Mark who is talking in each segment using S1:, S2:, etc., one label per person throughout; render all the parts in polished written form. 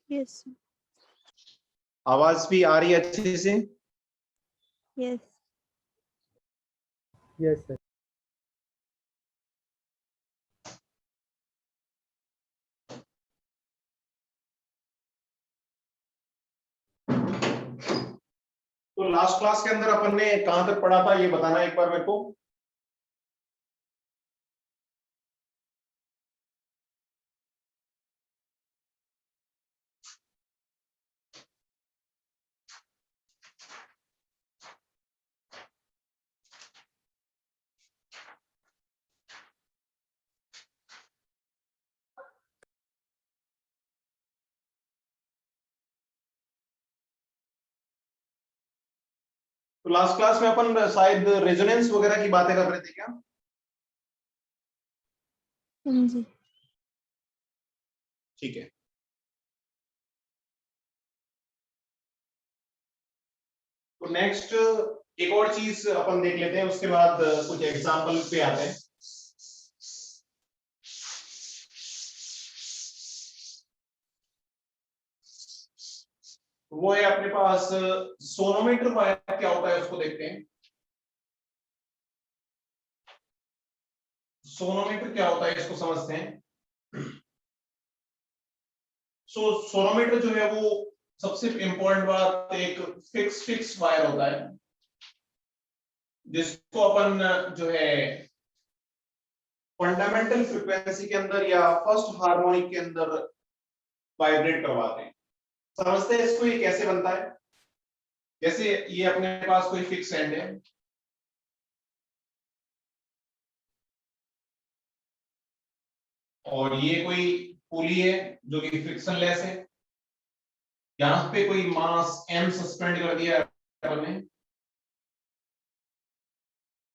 S1: Yes
S2: आवाज भी आ रही है अच्छे से?
S1: Yes
S3: yes sir.
S2: तो लास्ट क्लास के अंदर अपन ने कहां तक पढ़ा था ये बताना एक बार मेरे को। तो लास्ट क्लास में अपन शायद रेजोनेंस वगैरह की बातें कर रहे थे क्या?
S1: जी
S2: ठीक है। तो नेक्स्ट एक और चीज अपन देख लेते हैं, उसके बाद कुछ एग्जाम्पल पे आते हैं। वो है अपने पास सोनोमीटर वायर, क्या होता है उसको देखते हैं। सोनोमीटर क्या होता है इसको समझते हैं। सोनोमीटर जो है वो सबसे इंपॉर्टेंट बात, एक फिक्स वायर होता है जिसको अपन जो है फंडामेंटल फ्रीक्वेंसी के अंदर या फर्स्ट हार्मोनिक के अंदर वाइब्रेट करवाते हैं। समझते हैं इसको, ये कैसे बनता है। जैसे ये अपने पास कोई फिक्स एंड है, और ये कोई पुली है जो कि फ्रिक्शनलेस है। यहां पे कोई मास m सस्पेंड कर दिया अपन ने,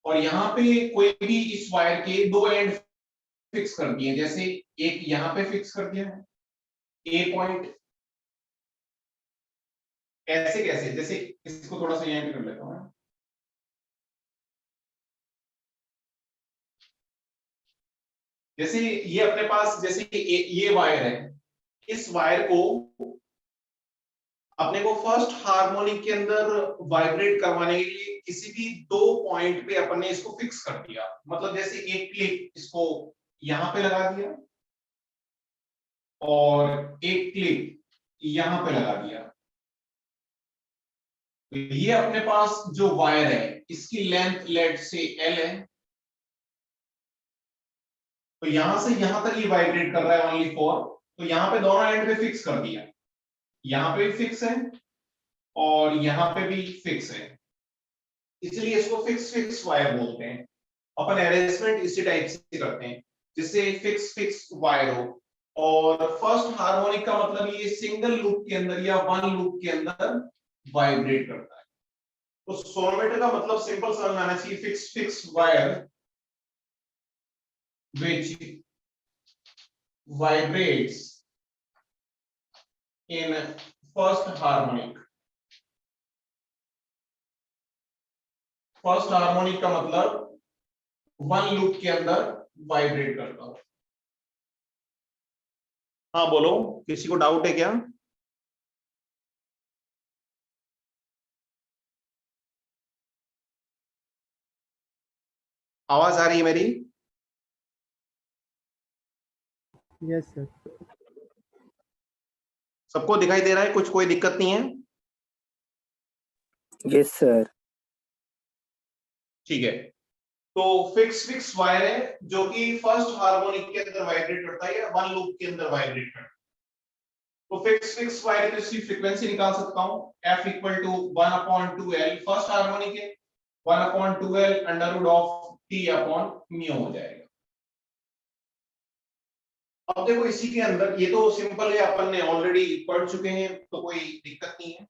S2: और यहाँ पे कोई भी इस वायर के दो एंड फिक्स कर दिए। जैसे एक यहाँ पे फिक्स कर दिया है ए पॉइंट, ऐसे कैसे, जैसे इसको थोड़ा सा यहाँ पे कर लेता हूँ। जैसे ये अपने पास, जैसे ये वायर है, इस वायर को अपने को फर्स्ट हार्मोनिक के अंदर वाइब्रेट करवाने के लिए किसी भी दो पॉइंट पे अपन ने इसको फिक्स कर दिया। मतलब जैसे एक क्लिप इसको यहां पे लगा दिया और एक क्लिप यहां पे लगा दिया। तो ये अपने पास जो वायर है इसकी लेंथ लेट से एल है, तो यहां से यहां तक ये वाइब्रेट कर रहा है ओनली फॉर। तो यहां पे दोनों एंड पे फिक्स कर दिया, यहां पे भी फिक्स है और यहां पे भी फिक्स है, इसलिए इसको फिक्स वायर बोलते हैं। अपन अरेंजमेंट इसी टाइप से करते हैं जिससे फिक्स वायर हो। और फर्स्ट हार्मोनिक का मतलब ये सिंगल लूप के अंदर या वन लूप के अंदर वाइब्रेट करता है। तो सोनोमीटर का मतलब सिंपल समझ में आना चाहिए, fix wire which vibrates in first harmonic। First harmonic का मतलब वन लूप के अंदर वाइब्रेट करता हो। हाँ बोलो, किसी को डाउट है क्या? आवाज आ रही है मेरी?
S3: Yes sir.
S2: सबको दिखाई दे रहा है, कुछ कोई दिक्कत नहीं है?
S4: Yes sir.
S2: ठीक है। तो फिक्स वायर है जो कि फर्स्ट हार्मोनिक के अंदर वाइब्रेट करता है या वन लूप के अंदर वाइब्रेट करता है। तो फिक्स वायर की इसकी फ्रीक्वेंसी निकाल सकता हूं, F equal to 1/2L, first harmonic है 1/2L under root of T upon mu हो जाएगा। अब देखो इसी के अंदर, ये तो सिंपल है, अपन ने ऑलरेडी पढ़ चुके हैं तो कोई दिक्कत नहीं है।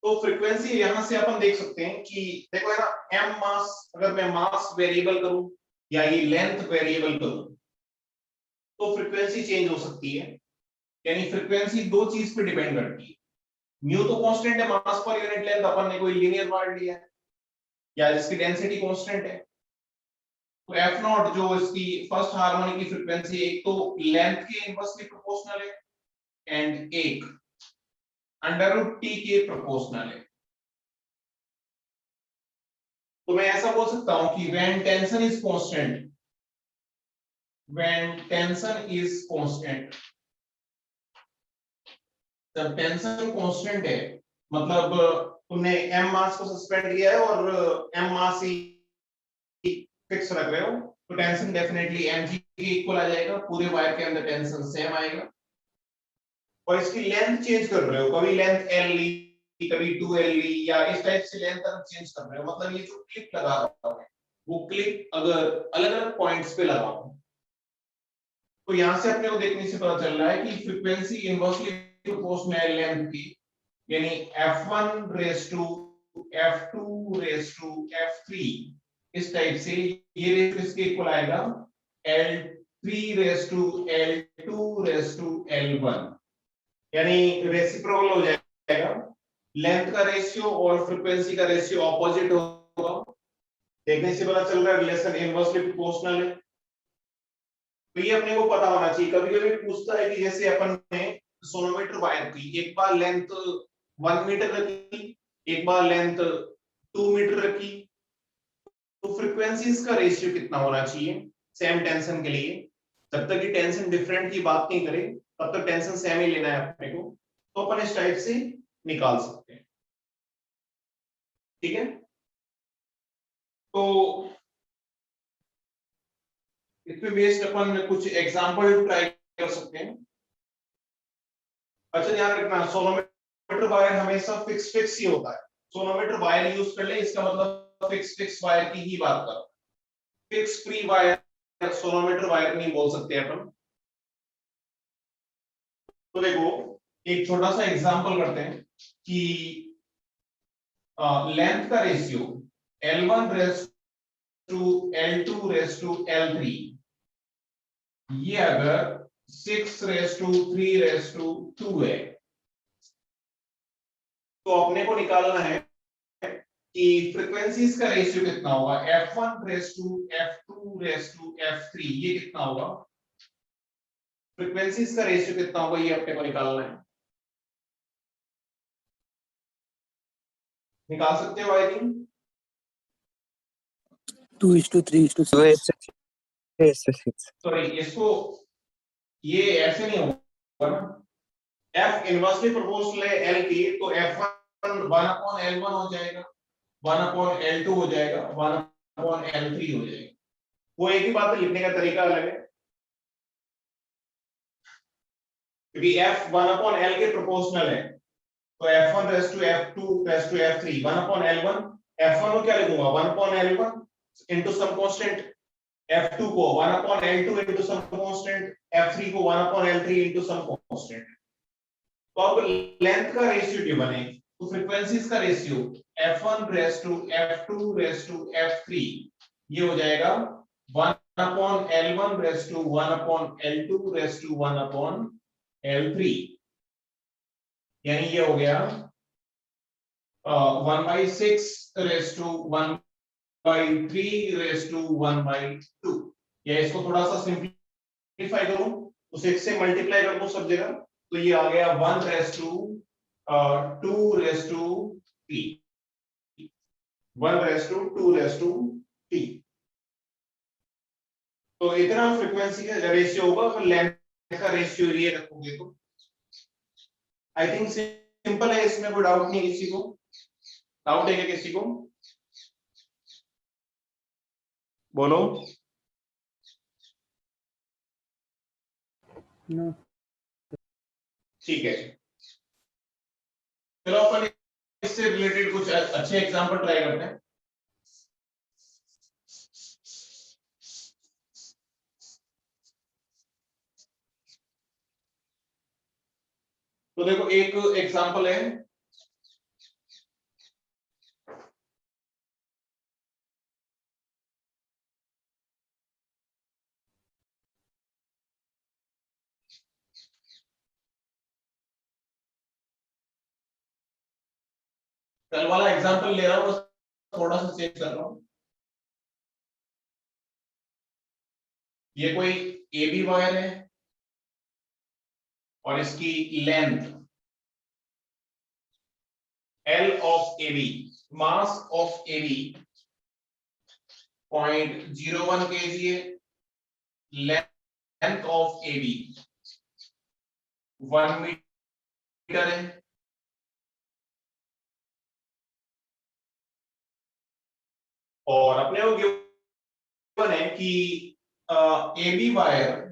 S2: तो फ्रीक्वेंसी यहां से अपन देख सकते हैं कि देखो है ना, m मास, अगर मैं मास वेरिएबल करूं या ये लेंथ वेरिएबल करूं तो फ्रीक्वेंसी चेंज हो सकती है। यानी फ्रीक्वेंसी दो चीज पे डिपेंड करती है। म्यू तो कांस्टेंट है, मास पर यूनिट लेंथ अपन ने कोई लीनियर पार्ट लिया है या जिसकी डेंसिटी कांस्टेंट है। तो एफ नॉट जो इसकी फर्स्ट हार्मोनिक की फ्रीक्वेंसी, एक तो लेंथ के इनवर्सली प्रोपोर्शनल है एंड एक अंडर रूट टी के प्रोपोर्शनल है। तो मैं ऐसा बोल सकता हूं कि when tension is constant, when tension is constant, जब टेंशन कांस्टेंट है मतलब तुमने एम मास को सस्पेंड किया है और एम मास ही फिक्स रख रहे हो, तो टेंशन डेफिनेटली mg के इक्वल आ जाएगा, पूरे वायर के अंदर टेंशन सेम आएगा। और इसकी लेंथ चेंज कर रहे हो, कभी लेंथ l ली, कभी 2l ली, या इस टाइप से लेंथ अगर चेंज कर रहे हो, मतलब ये जो क्लिप लगा रहा हूं वो क्लिप अगर अलग अलग पॉइंट्स पे लगाऊं, तो यहां से अपने को देखने से पता चल रहा है कि फ्रीक्वेंसी इनवर्सली प्रोपोर्शनल लेंथ की, यानी f1 raise to f2 raise to f3, इस टाइप से ये रेशियो इसके इक्वल आएगा L3 raise to L2 raise to L1, यानी रेसिप्रोकल हो जाएगा, लेंथ का रेशियो और फ्रीक्वेंसी का रेशियो ऑपोजिट होगा। देखने से पता चल रहा है रिलेशन इनवर्सली प्रोपोर्शनल है। तो ये अपने को पता होना चाहिए। कभी-कभी पूछता है कि जैसे अपन ने सोनोमीटर वायर की एक बार लेंथ 1 मीटर रखी, एक बार लेंथ 2 मीटर रखी, तो फ्रीक्वेंसीज का रेशियो कितना होना चाहिए सेम टेंशन के लिए? जब तक कि टेंशन डिफरेंट की बात नहीं करे तब तक टेंशन सेम ही लेना है अपने को, तो अपन इस टाइप से निकाल सकते हैं। ठीक है, तो इसमें बेस्ड अपन कुछ एग्जांपल ट्राई कर सकते हैं। अच्छा ध्यान रखना, सोनोमीटर वायर हमेशा फिक्स ही होता है। सोनोमीटर वायर यूज कर ले इसका मतलब फिक्स वायर की ही बात कर, fix free wire sonometer wire नहीं बोल सकते अपन। तो देखो एक छोटा सा एग्जांपल करते हैं कि लेंथ का ratio L1 is to L2 is to L3, ये अगर 6 रेस टू 3 रेस टू 2 है, तो अपने को निकालना है कि फ्रीक्वेंसीज का रेशियो कितना होगा, F1 is to F2 is to F3, ये कितना होगा, फ्रीक्वेंसीज का रेशियो कितना होगा, ये अपने को निकालना है। निकाल सकते हो आई थिंक
S3: 2:3:6.
S2: सॉरी, इसको ये ऐसे नहीं होगा ना, F इनवर्सली प्रोपोर्शनल है L की, तो F1 1/L1 हो जाएगा, 1/L2 हो जाएगा, 1/L3 हो जाएगा। वो एक ही बात है, लिखने का तरीका अलग है, क्योंकि F 1/L के प्रोपोर्शनल है, तो F1 is to F2 is to F3 1/L1, F1 को क्या लिखूंगा 1/L1 into some constant, F2 को 1/L2 into some constant, F3 को 1/L3 इनटू सम कांस्टेंट। तो अब लेंथ का रेशियो गिवन है, तो फ्रीक्वेंसीज का ratio F1 is to F2 is to F3, ये हो जाएगा 1/L1 raise to 1/L2 raise to 1/L3, यानी ये हो गया 1/6 रेस टू 1/3 रेस टू 1/2। या इसको थोड़ा सा सिंपलीफाई करूं तो 6 से मल्टीप्लाई कर दूं सब जगह, तो ये आ गया 1 is to 2 is to 3, 1 is to 2 is to 3। तो इतना फ्रीक्वेंसी का रेशियो होगा, अगर लेंथ का रेशियो ये रखोगे तो आई थिंक सिंपल है, इसमें कोई डाउट नहीं किसी को, डाउट है क्या किसी को, बोलो।
S3: No.
S2: ठीक है, चलो अपन इससे रिलेटेड कुछ अच्छे एग्जांपल ट्राई करते हैं। तो देखो एक एग्जांपल है, कल वाला एग्जांपल ले रहा हूँ, थोड़ा सा चेंज कर रहा हूँ। ये कोई ए बी वायर है और इसकी length L of A B, mass of A B 0.01 kg है, length of A B 1 metre है। और अपने को गिवन है कि A B wire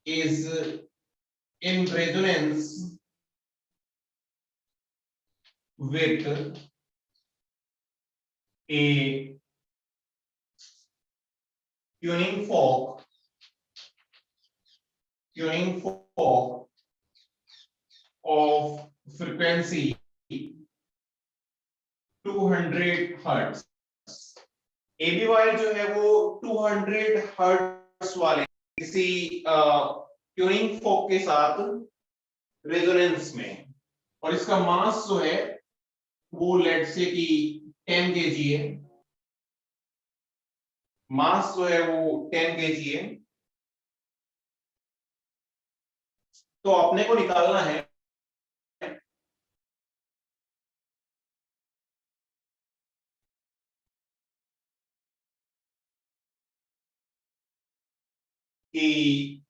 S2: is in resonance with a tuning fork of frequency 200 hertz. AB wire जो है वो 200 हर्ट्ज वाले किसी ट्यूनिंग फोक के साथ रेजोनेंस में, और इसका मास जो है वो लेट से कि 10 kg है। मास जो है वो 10 kg है। तो अपने को निकालना है कि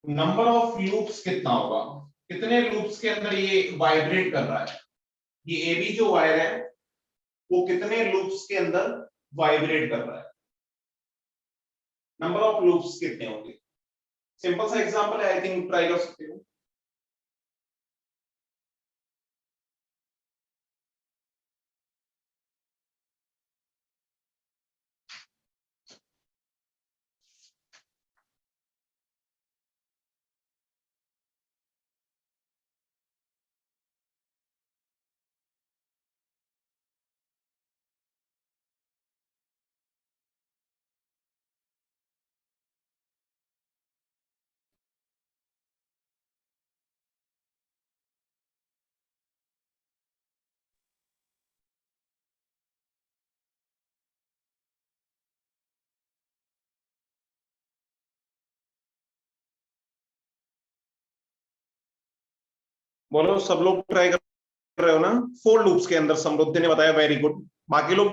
S2: नंबर ऑफ लूप्स कितना होगा, कितने लूप्स के अंदर ये वाइब्रेट कर रहा है। ये एबी जो वायर है वो कितने लूप्स के अंदर वाइब्रेट कर रहा है, नंबर ऑफ लूप्स कितने होंगे। सिंपल सा एग्जांपल है, आई थिंक ट्राई कर सकते हो। बोलो, सब लोग ट्राई कर रहे हो ना। 4 लूप्स के अंदर समृद्धि ने बताया, वेरी गुड। बाकी लोग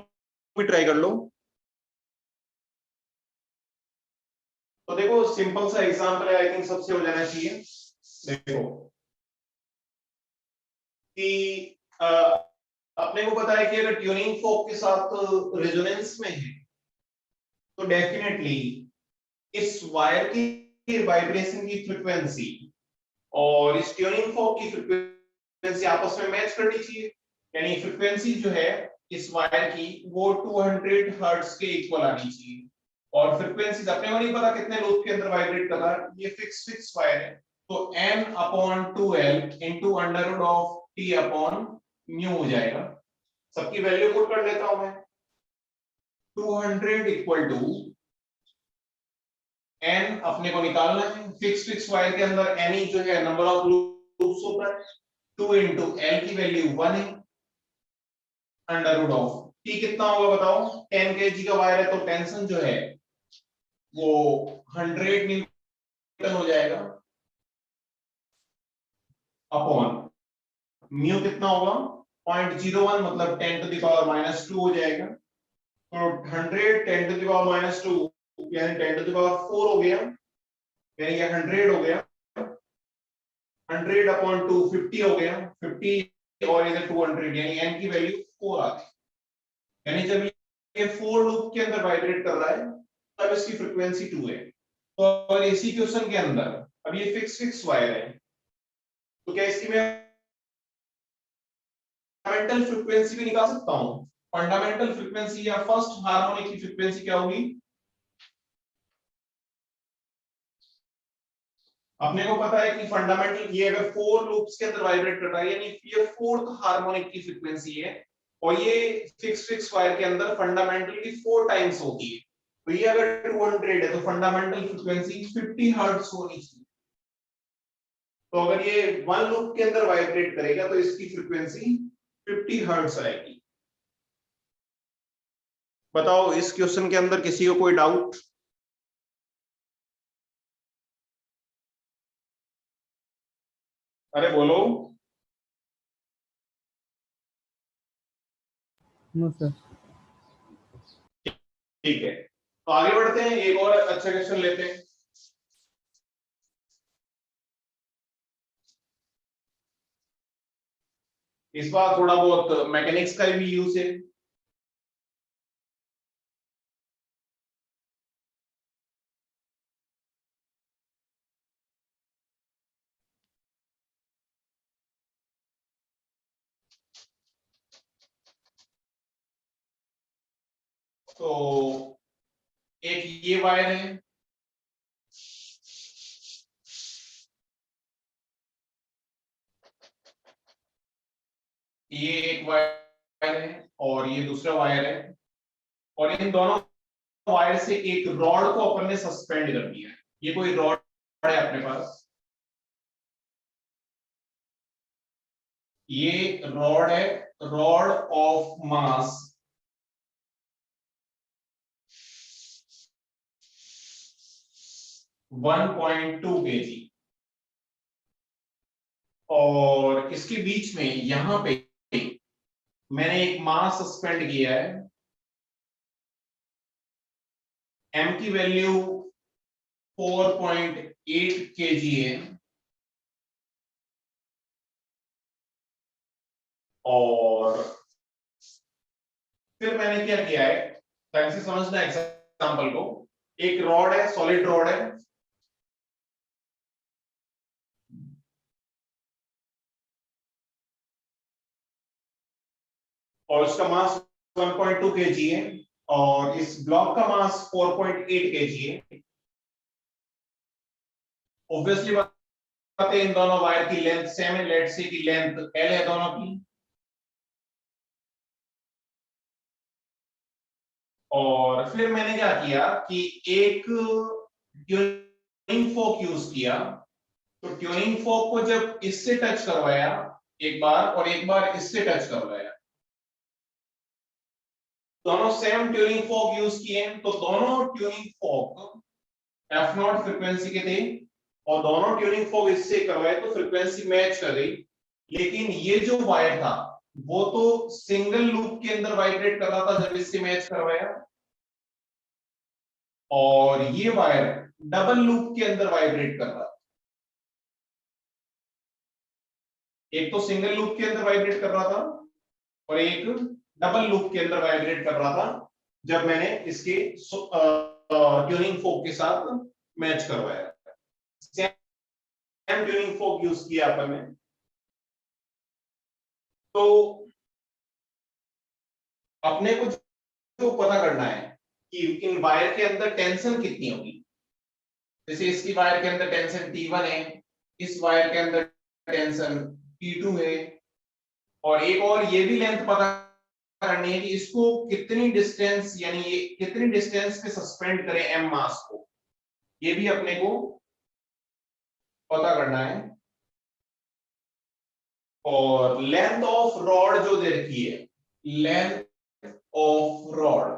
S2: भी ट्राई कर लो। तो देखो सिंपल सा एग्जांपल है, आई थिंक सबसे हो जाना चाहिए। देखो कि अपने को पता है कि अगर ट्यूनिंग फोक के साथ रेजोनेंस में है तो डेफिनेटली इस वायर की वाइब्रेशन की फ्रीक्वेंसी और इस ट्यूनिंग फोक की फ्रीक्वेंसी आपस में मैच करनी चाहिए। यानी फ्रीक्वेंसी जो है इस वायर की वो 200 हर्ट्ज के इक्वल आनी चाहिए। और फ्रीक्वेंसी अपने को नहीं पता कितने लूप के अंदर वाइब्रेट कर रहा है, ये फिक्स वायर है। तो n/2l into under root of t upon mu हो जाएगा। सबकी वैल्यू पुट कर लेता हूं मैं। 200 इक्वल टू n अपने को निकालना है, फिक्स वायर के अंदर n जो है नंबर ऑफ लूप्स होता है। 2 इंटू l की वैल्यू 1 है, अंडर रूट ऑफ t कितना होगा बताओ। 10 kg का वायर है तो टेंशन जो है वो 100 न्यूटन हो जाएगा अपॉन म्यू कितना होगा 0.01, मतलब 10⁻⁻² हो जाएगा। तो 100 10⁻⁻² यानी 10⁴ हो गया, यानी ये 100 हो गया। 100/2 50 हो गया, 50 और इधर 200 यानी n की वैल्यू 4 आ गई। यानी जब ये 4 लूप के अंदर वाइब्रेट कर रहा है तब इसकी फ्रीक्वेंसी 2 है। तो अगर इसी क्वेश्चन के अंदर अब ये फिक्स वायर है तो क्या इसकी मैं फंडामेंटल फ्रीक्वेंसी भी निकाल सकता हूं। फंडामेंटल फ्रीक्वेंसी या फर्स्ट हार्मोनिक की फ्रीक्वेंसी क्या होगी। अपने को पता है कि फंडामेंटल ये अगर 4 लूप्स के अंदर वाइब्रेट कर रहा है यानी ये 4th हार्मोनिक की फ्रीक्वेंसी है, और ये फिक्स वायर के अंदर फंडामेंटली 4 टाइम्स होती है। तो ये अगर 200 है तो फंडामेंटल फ्रीक्वेंसी 50 हर्ट्ज होनी चाहिए। तो अगर ये 1 लूप के अंदर वाइब्रेट करेगा तो इसकी फ्रीक्वेंसी 50 हर्ट्ज आएगी। बताओ इस क्वेश्चन के अंदर किसी को कोई डाउट? अरे बोलो।
S3: No sir.
S2: ठीक है, तो आगे बढ़ते हैं, एक और अच्छा क्वेश्चन लेते हैं। इस बार थोड़ा बहुत मैकेनिक्स का भी यूज है। तो एक ये वायर है, ये एक वायर है और ये दूसरा वायर है, और इन दोनों वायर से एक रॉड को अपन ने सस्पेंड कर दिया है। ये कोई रॉड है अपने पास, ये रॉड है, रॉड ऑफ मास 1.2 kg, और इसके बीच में यहां पे मैंने एक मास सस्पेंड किया है, m की वैल्यू 4.8 kg है, और फिर मैंने क्या किया है, ढंग से समझना एग्जांपल को। एक रॉड है, सॉलिड रॉड है, और उसका मास 1.2 kg है, और इस ब्लॉक का मास 4.8 kg है। ऑब्वियसली बात है, इन दोनों वायर की लेंथ सेम है, लेट्स से की लेंथ L है दोनों की, और फिर मैंने क्या किया कि एक ट्यूनिंग फोक यूज किया। तो ट्यूनिंग फोक को जब इससे टच करवाया एक बार, और एक बार इससे टच करवाया, दोनों सेम ट्यूनिंग फोक यूज किए, तो दोनों ट्यूनिंग फोक f0 फ्रीक्वेंसी के थे, और दोनों ट्यूनिंग फोक इससे करवाए तो फ्रीक्वेंसी मैच कर गई। लेकिन ये जो वायर था वो तो सिंगल लूप के अंदर वाइब्रेट कर रहा था जब इससे मैच करवाया, और ये वायर डबल लूप के अंदर वाइब्रेट कर रहा था। एक तो सिंगल लूप के अंदर वाइब्रेट कर रहा था, और एक डबल लूप के अंदर वाइब्रेट कर रहा था जब मैंने इसके ट्यूनिंग फोक के साथ मैच करवाया। सेम ट्यूनिंग फोक यूज किया अपन ने। तो अपने को जो पता करना है कि इन वायर के अंदर टेंशन कितनी होगी। जैसे इसकी वायर के अंदर टेंशन T1 है, इस वायर के अंदर टेंशन T2 है, और एक और ये भी लेंथ पता करनी है कि इसको कितनी डिस्टेंस, यानी ये कितनी डिस्टेंस पे सस्पेंड करें m मास को, ये भी अपने को पता करना है। और लेंथ ऑफ रॉड जो दे रखी है, लेंथ ऑफ रॉड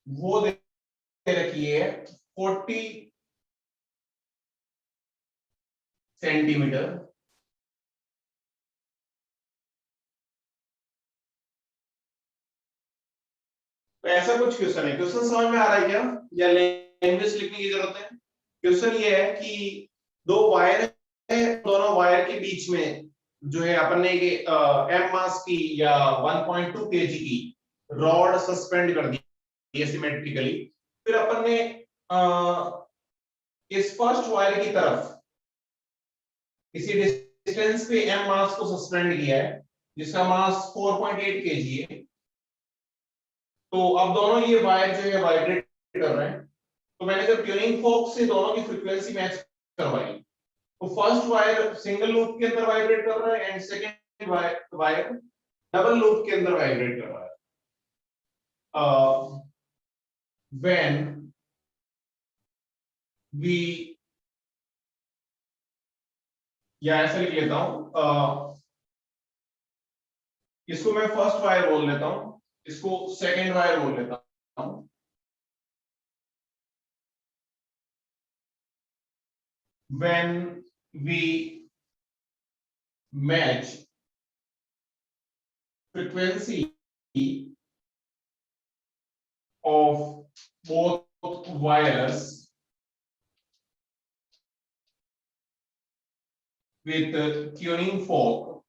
S2: वो दे रखी है 40 सेंटीमीटर। तो ऐसा कुछ क्वेश्चन है, क्वेश्चन समझ में आ रहा है क्या, या लैंग्वेज लिखने की जरूरत है? क्वेश्चन ये है कि दो वायर है, दोनों वायर के बीच में जो है अपन ने एम मास की या 1.2 kg की रॉड सस्पेंड कर दी है सिमेट्रिकली। फिर अपन ने इस फर्स्ट वायर की तरफ किसी डिस्टेंस पे एम मास को सस्पेंड किया है जिसका मास 4.8 kg है। तो अब दोनों ये वायर जो है वाइब्रेट कर रहे हैं। तो मैंने जब ट्यूनिंग फोक से दोनों की फ्रीक्वेंसी मैच करवाई, तो फर्स्ट वायर सिंगल लूप के अंदर वाइब्रेट कर रहा है, and second wire double loop के अंदर वाइब्रेट कर रहा है। व्हेन वी, या ऐसा लिख लेता हूं, इसको मैं फर्स्ट वायर बोल लेता हूं, इसको सेकेंड वायर बोल लेता हूं। When we match frequency of both wires with tuning fork,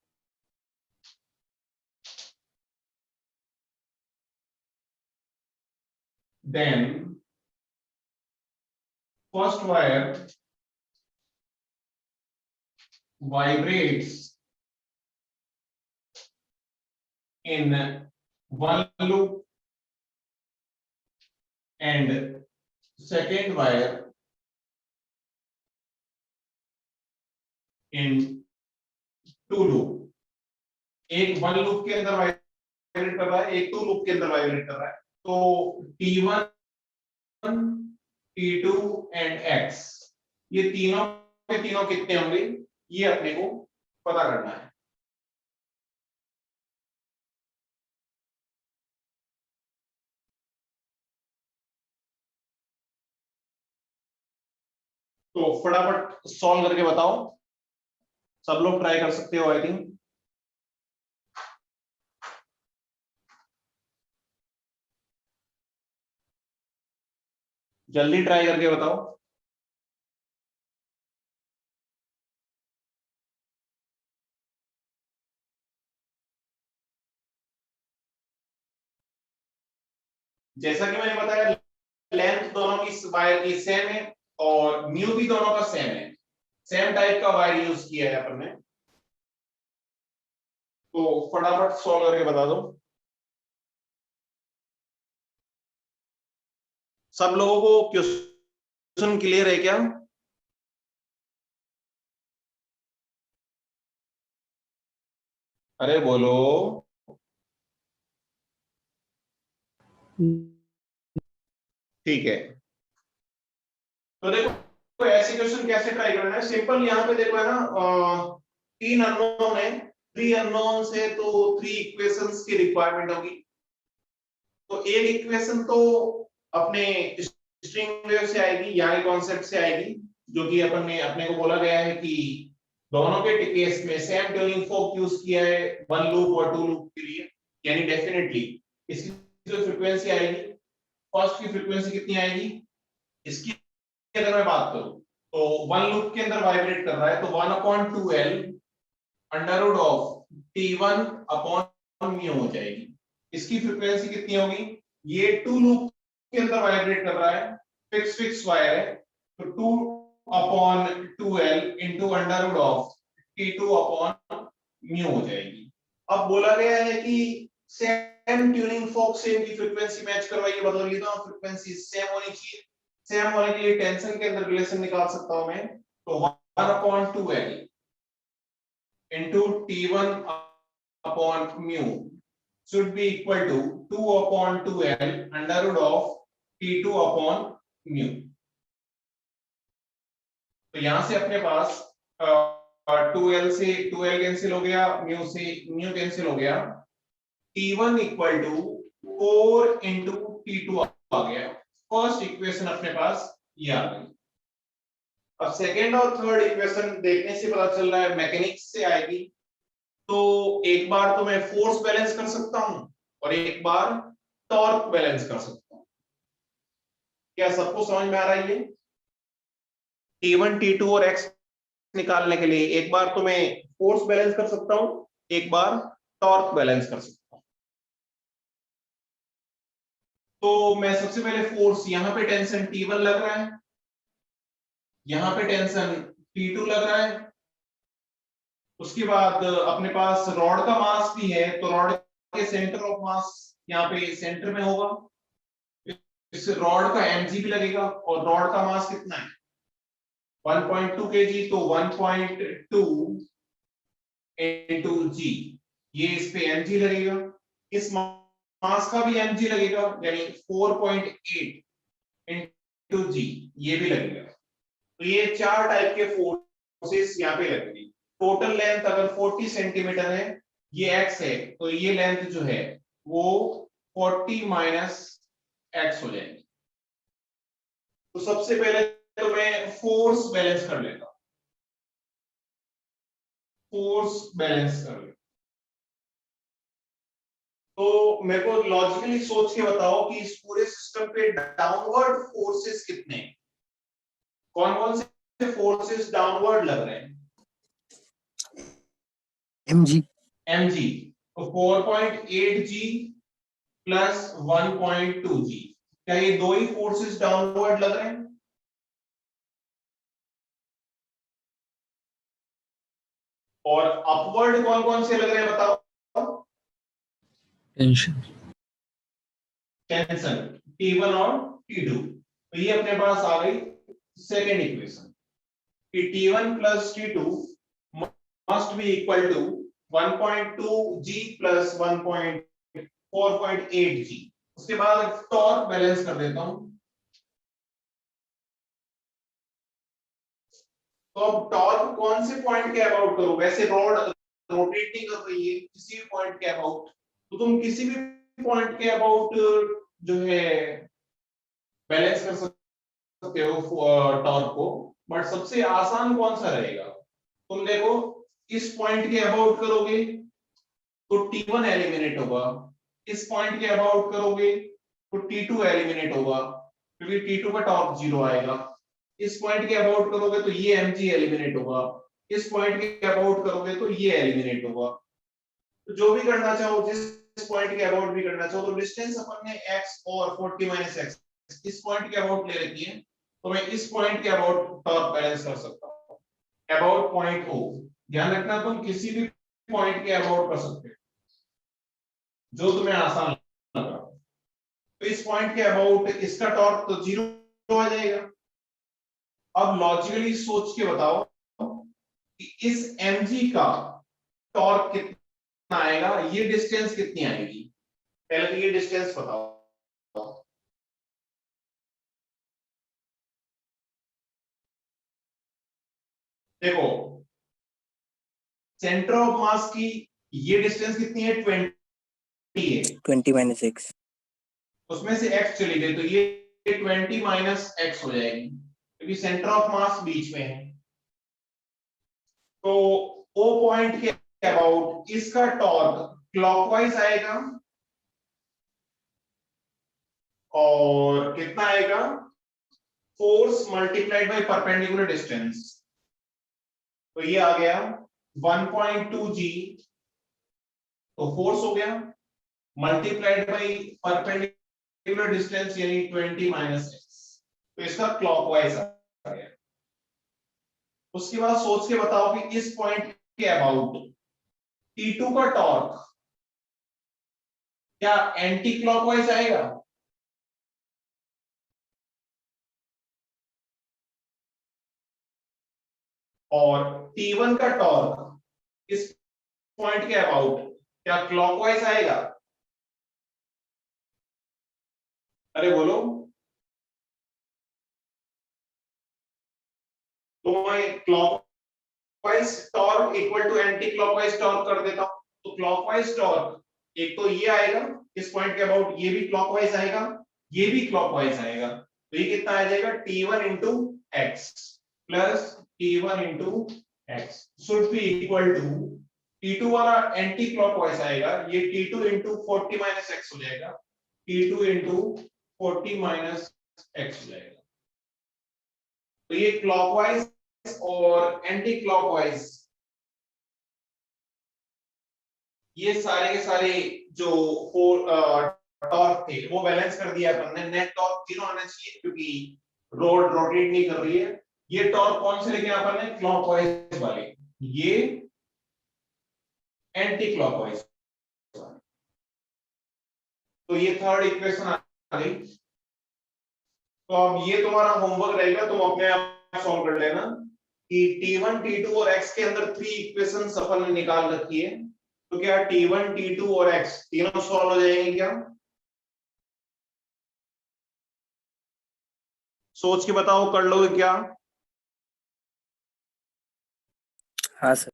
S2: then first wire vibrates in one loop and second wire in two loop. एक वन लूप के अंदर वाइब्रेट कर रहा है, एक टू लूप के अंदर वाइब्रेट कर रहा है। तो T1, T2 एंड X ये तीनों के तीनों कितने होंगे, ये अपने को पता करना है। तो फटाफट सॉल्व करके बताओ, सब लोग ट्राई कर सकते हो आई थिंक। जल्दी ट्राई करके बताओ। जैसा कि मैंने बताया लेंथ दोनों की वायर की सेम है और म्यू भी दोनों का सेम है, सेम टाइप का वायर यूज किया है अपन ने। तो फटाफट सॉल्व करके बता दो। सब लोगों को क्वेश्चन क्लियर है क्या? अरे बोलो। ठीक है, तो देखो तो ऐसे क्वेश्चन कैसे ट्राई करना है, सिंपल यहाँ पे देखो है ना, तीन अननोन है, थ्री अननोन से तो थ्री इक्वेशंस की रिक्वायरमेंट होगी। तो एक इक्वेशन तो अपने स्ट्रिंग वेव से आएगी, यहाँ के कॉन्सेप्ट से आएगी, जो कि अपन ने अपने को बोला गया है कि दोनों के केस में सेम ट्यूनिंग फोर्क यूज किया है वन लूप और टू लूप के लिए, यानी डेफिनेटली इसकी जो फ्रीक्वेंसी आएगी, फर्स्ट की फ्रीक्वेंसी कितनी आएगी, इसकी अगर मैं बात करूं तो वन लूप के अंदर वाइब्रेट कर रहा है तो 1/2L under root of T1 upon mu हो जाएगी। इसकी फ्रीक्वेंसी कितनी होगी, ये टू लूप के अंदर वाइब्रेट कर रहा है, फिक्स वायर है, तो 2/2L into under root of T2 upon mu हो जाएगी। अब बोला गया है कि सेम ट्यूनिंग फोर्क से इनकी फ्रीक्वेंसी मैच करवाइए, मतलब ये दोनों फ्रीक्वेंसी सेम होनी चाहिए। सेम होने के लिए टेंशन के अंदर रिलेशन निकाल सकता हूं मैं, तो 1/2L into T1 upon mu should be equal to 2/2L under root of T2 upon mu। तो यहां से अपने पास 2L से 2L कैंसिल हो गया, म्यू से म्यू कैंसिल हो गया, T1 equal to 4 into T2 आ गया। फर्स्ट इक्वेशन अपने पास ये आ गई। अब सेकेंड और थर्ड इक्वेशन देखने से पता चल रहा है मैकेनिक्स से आएगी, तो एक बार तो मैं फोर्स बैलेंस कर सकता हूं और एक बार टॉर्क बैलेंस कर सकता हूं। क्या सबको समझ में आ रहा है ये? T1, T2 और X निकालने के लिए एक बार तो मैं फोर्स बैलेंस कर सकता हूं, एक बार टॉर्क बैलेंस कर सकता हूं। तो मैं सबसे पहले फोर्स, यहां पे टेंशन T1 लग रहा है, यहां पे टेंशन T2 लग रहा है, उसके बाद अपने पास रॉड का मास भी है, तो रॉड के सेंटर ऑफ मास यहाँ पे सेंटर में होगा, इस रॉड का mg भी लगेगा और रॉड का मास कितना है 1.2 kg, तो 1.2 into g, ये इस पे mg लगेगा, इस मास का भी mg लगेगा यानी 4.8 into g, ये भी लगेगा। तो ये चार टाइप के फोर्सेस यहाँ पे लगेंगे। टोटल लेंथ अगर 40 सेंटीमीटर है, ये x है, तो ये लेंथ जो है वो 40 माइनस एक्स हो जाएगी। तो सबसे पहले तो मैं फोर्स बैलेंस कर लेता हूं, फोर्स बैलेंस कर लेता। तो मेरे को लॉजिकली सोच के बताओ कि इस पूरे सिस्टम पे डाउनवर्ड फोर्सेस कितने हैं, कौन कौन से फोर्सेस डाउनवर्ड लग रहे हैं?
S3: mg
S2: mg, तो 4.8 g प्लस 1.2 g, क्या ये दो ही फोर्सेस डाउनवर्ड लग रहे हैं? और अपवर्ड कौन कौन से लग रहे हैं बताओ?
S3: टेंशन
S2: टेंशन T1 और T2। तो ये अपने पास आ गई सेकेंड इक्वेशन कि T1 plus T2 must be equal to 1.2 g plus 4.8 g। उसके बाद टॉर्क बैलेंस कर देता हूं। तो अब टॉर्क कौन से पॉइंट के अबाउट करो? वैसे रॉड रोटेट नहीं कर रही है, किसी भी पॉइंट के अबाउट, तो तुम किसी भी पॉइंट के अबाउट जो है बैलेंस कर सकते हो टॉर्क को। बट सबसे आसान कौन सा रहेगा? तुम देखो, इस पॉइंट के अबाउट करोगे तो T1 एलिमिनेट होगा, इस पॉइंट के अबाउट करोगे तो T2 एलिमिनेट होगा क्योंकि T2 का टॉर्क 0 आएगा। इस पॉइंट के अबाउट करोगे तो ये mg एलिमिनेट होगा, इस पॉइंट के अबाउट करोगे तो ये एलिमिनेट होगा। तो जो भी करना चाहो, जिस पॉइंट के अबाउट भी करना चाहो, तो डिस्टेंस अपन ने x और 40 माइनस x इस पॉइंट के अबाउट ले रखी है, तो मैं इस पॉइंट के अबाउट टॉर्क बैलेंस कर सकता हूं। अबाउट पॉइंट O, ध्यान रखना तुम किसी भी पॉइंट के अबाउट कर सकते हो जो तुम्हें आसान लगा। तो इस पॉइंट के अबाउट इसका टॉर्क तो 0 आ जाएगा। अब लॉजिकली सोच के बताओ कि इस mg का टॉर्क कितना आएगा, ये डिस्टेंस कितनी आएगी? पहले तो ये डिस्टेंस बताओ। देखो, सेंटर ऑफ मास की ये डिस्टेंस कितनी है? 20 है,
S3: 20 minus x
S2: उसमें से x चली गई तो ये 20 माइनस x हो जाएगी क्योंकि सेंटर ऑफ मास बीच में है। तो O पॉइंट के अबाउट इसका टॉर्क क्लॉकवाइज आएगा और कितना आएगा? Force multiplied by perpendicular distance. तो ये आ गया 1.2 g, तो फोर्स हो गया मल्टीप्लाइड बाय परपेंडिकुलर डिस्टेंस यानी 20 माइनस x, तो इसका क्लॉकवाइज आ गया। उसके बाद सोच के बताओ कि इस पॉइंट के अबाउट T2 का टॉर्क क्या एंटी क्लॉकवाइज आएगा? और T1 का टॉर्क इस पॉइंट के अबाउट क्या क्लॉकवाइज आएगा? अरे बोलो। तो मैं clockwise torque equal to anti clockwise torque कर देता हूं। तो क्लॉकवाइज टॉर्क एक तो ये आएगा इस पॉइंट के अबाउट, ये भी क्लॉकवाइज आएगा, ये भी क्लॉकवाइज आएगा, तो ये कितना आ जाएगा? T1 into x plus T1 into x should be equal to T2 वाला एंटी क्लॉकवाइज आएगा, ये T2 इंटू 40 माइनस एक्स हो जाएगा, T2 इंटू 40 माइनस एक्स हो जाएगा। तो ये क्लॉकवाइज और एंटी क्लॉकवाइज ये सारे के सारे जो टॉर्क थे वो बैलेंस कर दिया अपन ने। नेट टॉर्क 0 आना चाहिए क्योंकि रोड रोटेट नहीं कर रही है। ये टॉर्क कौन से लेके अपन ने? क्लॉकवाइज वाले, ये एंटी क्लॉकवाइज। तो ये थर्ड इक्वेशन आ गई। तो अब ये तुम्हारा होमवर्क रहेगा, तुम अपने आप सॉल्व कर लेना कि T1 T2 और x के अंदर 3 इक्वेशंस अपन ने निकाल रखी है, तो क्या T1 T2 और x तीनों सॉल्व हो जाएंगे क्या? सोच के बताओ, कर लोगे क्या?
S3: हाँ सर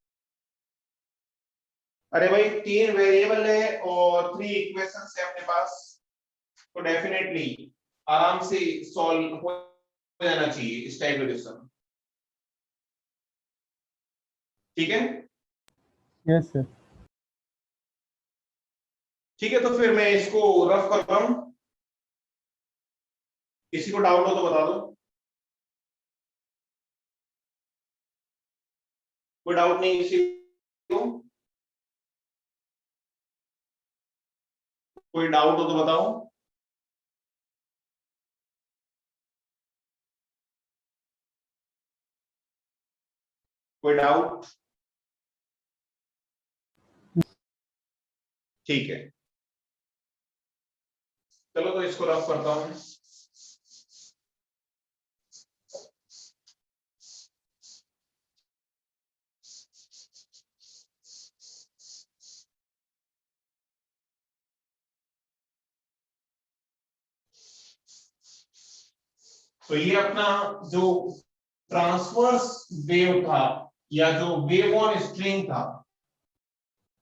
S2: अरे भाई 3 वेरिएबल है और 3 इक्वेशंस है अपने पास, तो डेफिनेटली आराम से सॉल्व हो जाना चाहिए इस टाइप का क्वेश्चन। ठीक है,
S4: यस सर।
S2: ठीक है, तो फिर मैं इसको रफ कर रहा हूं, किसी को डाउट हो तो बता दो। कोई डाउट नहीं किसी को? कोई डाउट हो तो बताओ। कोई डाउट? ठीक है, चलो तो इसको रफ करता हूं। तो ये अपना जो ट्रांसवर्स वेव था या जो वेव ऑन स्ट्रिंग था,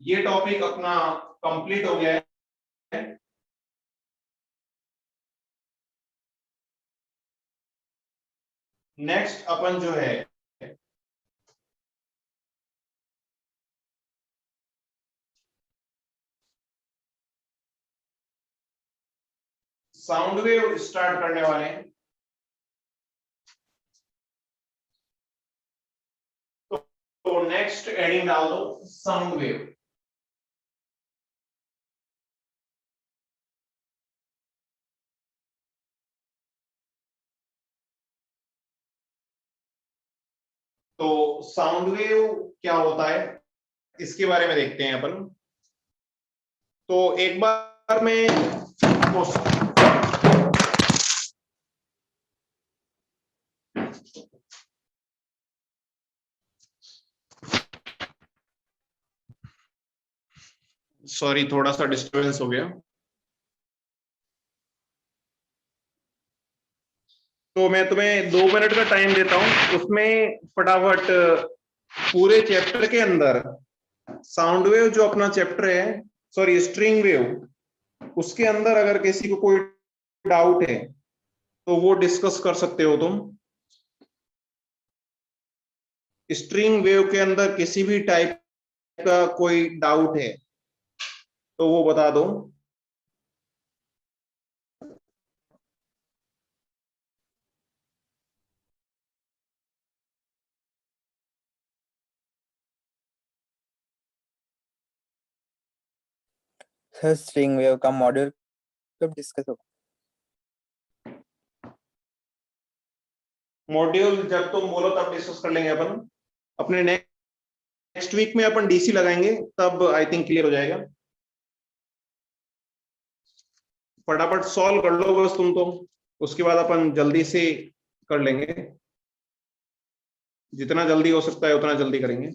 S2: ये टॉपिक अपना कंप्लीट हो गया है। नेक्स्ट अपन जो है साउंड वेव स्टार्ट करने वाले हैं। तो नेक्स्ट एडिंग डाल दो साउंड वेव। तो साउंड वेव क्या होता है इसके बारे में देखते हैं अपन। तो एक बार मैं सॉरी थोड़ा सा डिस्टरबेंस हो गया। तो मैं तुम्हें 2 मिनट का टाइम देता हूं, उसमें फटाफट पूरे चैप्टर के अंदर साउंड वेव जो अपना चैप्टर है, सॉरी स्ट्रिंग वेव, उसके अंदर अगर किसी को कोई डाउट है तो वो डिस्कस कर सकते हो तुम। स्ट्रिंग वेव के अंदर किसी भी टाइप का कोई डाउट है तो वो बता दो।
S3: सर स्ट्रिंग वेव का मॉड्यूल कब डिस्कस होगा?
S2: मॉड्यूल जब तुम बोलो तब डिस्कस कर लेंगे अपन। अपने नेक्स्ट वीक में अपन डीसी लगाएंगे, तब आई थिंक क्लियर हो जाएगा। फटाफट सॉल्व कर लो बस तुम तो, उसके बाद अपन जल्दी से कर लेंगे। जितना जल्दी हो सकता है उतना जल्दी करेंगे।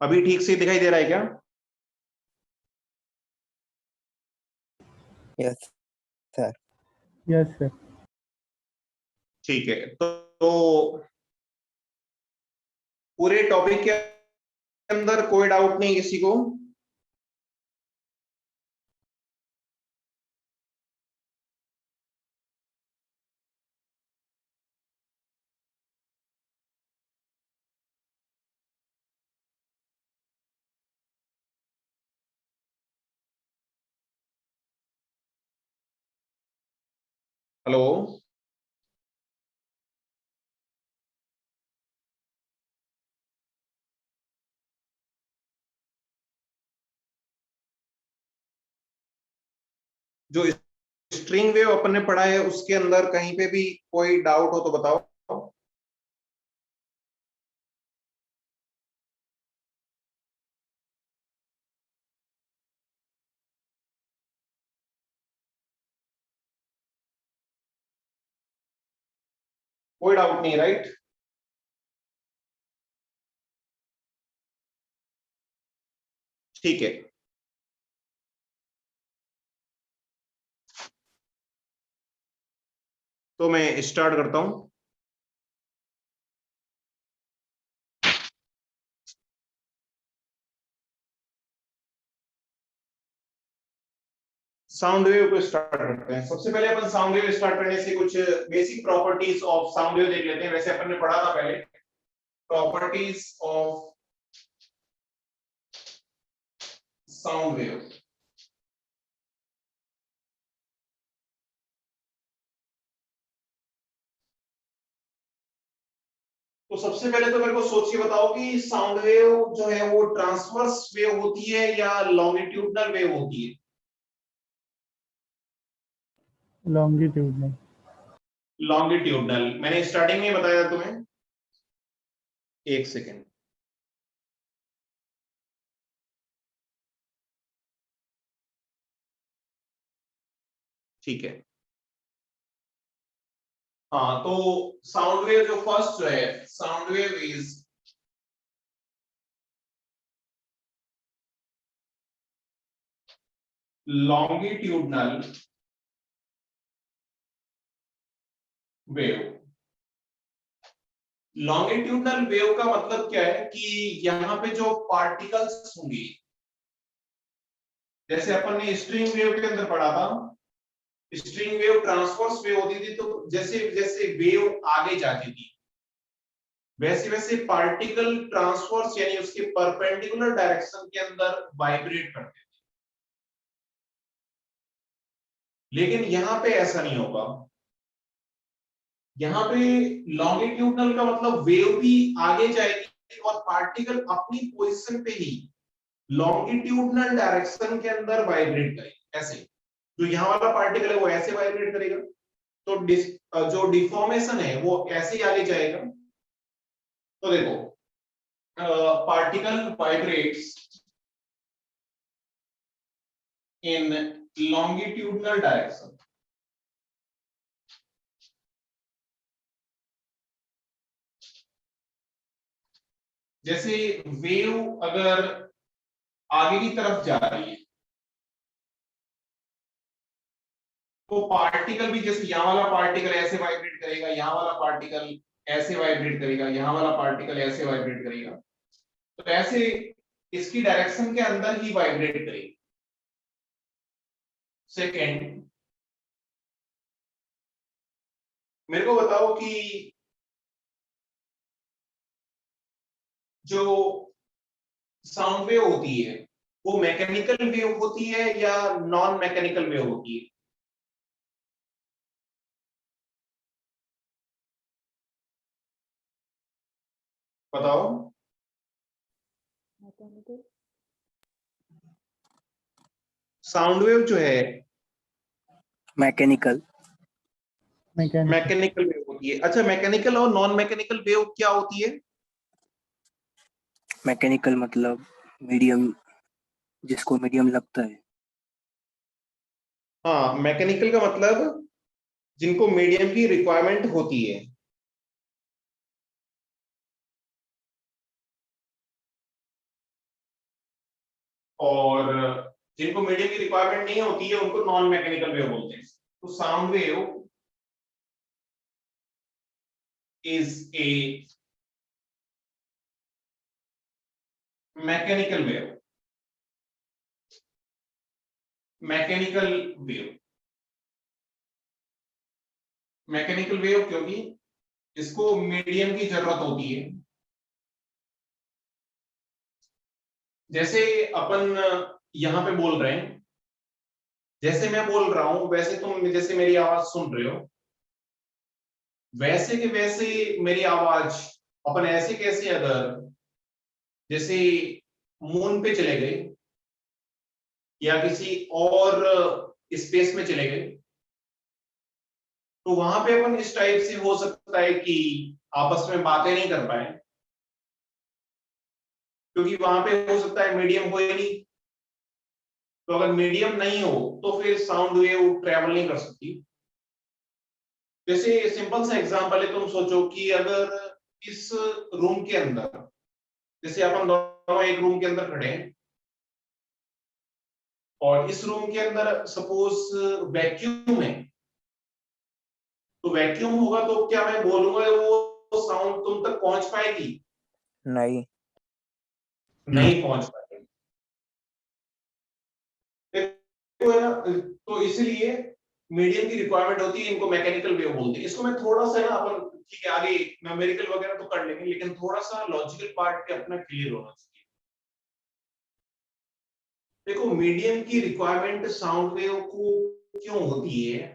S2: अभी ठीक से दिखाई दे रहा है क्या?
S3: Yes sir.
S4: Yes sir.
S2: ठीक है, तो पूरे टॉपिक के अंदर कोई डाउट नहीं किसी को? हेलो? जो स्ट्रिंग वेव अपन ने पढ़ा है उसके अंदर कहीं पे भी कोई डाउट हो तो बताओ। कोई डाउट नहीं, राइट? ठीक है, तो मैं स्टार्ट करता हूं। साउंड वेव को स्टार्ट करते हैं। सबसे पहले अपन साउंड वेव स्टार्ट करने से कुछ basic properties of sound wave देख लेते हैं। वैसे अपन ने पढ़ा था पहले प्रॉपर्टीज ऑफ साउंड वेव। तो सबसे पहले तो मेरे को सोच के बताओ कि साउंड वेव जो है वो ट्रांसवर्स वेव होती है या लॉन्गिट्यूडनल वेव होती है?
S4: लॉन्गिट्यूडनल।
S2: लॉन्गिट्यूडनल। मैंने स्टार्टिंग में बताया तुम्हें, एक सेकेंड। ठीक है, हाँ। तो साउंड वेव जो फर्स्ट जो है, sound wave is longitudinal wave. Longitudinal wave का मतलब क्या है कि यहां पे जो पार्टिकल्स होंगे, जैसे अपन ने स्ट्रिंग वेव के अंदर पढ़ा था, स्ट्रिंग वेव ट्रांसवर्स वेव होती थी, तो जैसे जैसे वेव आगे जाती थी वैसे वैसे पार्टिकल ट्रांसवर्स यानी उसके परपेंडिकुलर डायरेक्शन के अंदर वाइब्रेट करते थे। लेकिन यहां पे ऐसा नहीं होगा। यहां पे लॉन्गिट्यूडनल का मतलब वेव भी आगे जाएगी और पार्टिकल अपनी पोजीशन पे ही लॉन्गिट्यूडनल डायरेक्शन के अंदर वाइब्रेट करेगा। ऐसे जो यहाँ वाला पार्टिकल है वो ऐसे वाइब्रेट करेगा, तो जो डिफॉर्मेशन है वो ऐसे ही आगे जाएगा। तो देखो, पार्टिकल वाइब्रेट्स इन लॉन्गिट्यूडनल डायरेक्शन। जैसे वेव अगर आगे की तरफ जा रही है तो पार्टिकल भी, जैसे यहाँ वाला पार्टिकल ऐसे वाइब्रेट करेगा, यहाँ वाला पार्टिकल ऐसे वाइब्रेट करेगा, यहाँ वाला पार्टिकल ऐसे वाइब्रेट करेगा, तो ऐसे इसकी डायरेक्शन के अंदर ही वाइब्रेट करेगी। सेकेंड, मेरे को बताओ कि जो साउंड वेव होती है वो मैकेनिकल वेव होती है या नॉन मैकेनिकल वेव होती है? बताओ। साउंड वेव जो है
S3: मैकेनिकल।
S2: मैकेनिकल वेव होती है। अच्छा, मैकेनिकल और नॉन मैकेनिकल वेव क्या होती है?
S3: मैकेनिकल मतलब मीडियम, जिसको मीडियम लगता है।
S2: हाँ, मैकेनिकल का मतलब जिनको मीडियम की रिक्वायरमेंट होती है। और जिनको मीडियम की रिक्वायरमेंट नहीं होती है उनको नॉन मैकेनिकल वेव बोलते हैं। तो sound wave is a mechanical wave. Mechanical wave, mechanical wave क्योंकि इसको मीडियम की जरूरत होती है। जैसे अपन यहां पे बोल रहे हैं, जैसे मैं बोल रहा हूं वैसे तुम जैसे मेरी आवाज सुन रहे हो, वैसे के वैसे मेरी आवाज अपन ऐसे कैसे अगर जैसे मून पे चले गए या किसी और स्पेस में चले गए, तो वहां पे अपन इस टाइप से हो सकता है कि आपस में बातें नहीं कर पाए, क्योंकि वहां पे हो सकता है मीडियम हो ही नहीं। तो अगर मीडियम नहीं हो तो फिर साउंड वेव ट्रेवल नहीं कर सकती। जैसे सिंपल सा एग्जांपल है, तुम सोचो कि अगर इस रूम के अंदर, जैसे अपन दोनों एक रूम के अंदर खड़े हैं और इस रूम के अंदर सपोज वैक्यूम है, तो वैक्यूम होगा तो क्या मैं बोलूंगा वो साउंड तुम तक पहुंच पाएगी?
S3: नहीं।
S2: नहीं पहुंच पाएगी। देखो है ना, तो इसलिए मीडियम की रिक्वायरमेंट होती है, इनको मैकेनिकल वेव बोलते हैं। इसको मैं थोड़ा सा ना अपन ठीक है आगे न्यूमेरिकल वगैरह तो कर लेंगे, लेकिन थोड़ा सा लॉजिकल पार्ट पे अपना क्लियर होना चाहिए। देखो मीडियम की रिक्वायरमेंट साउंड वेव को क्यों होती है,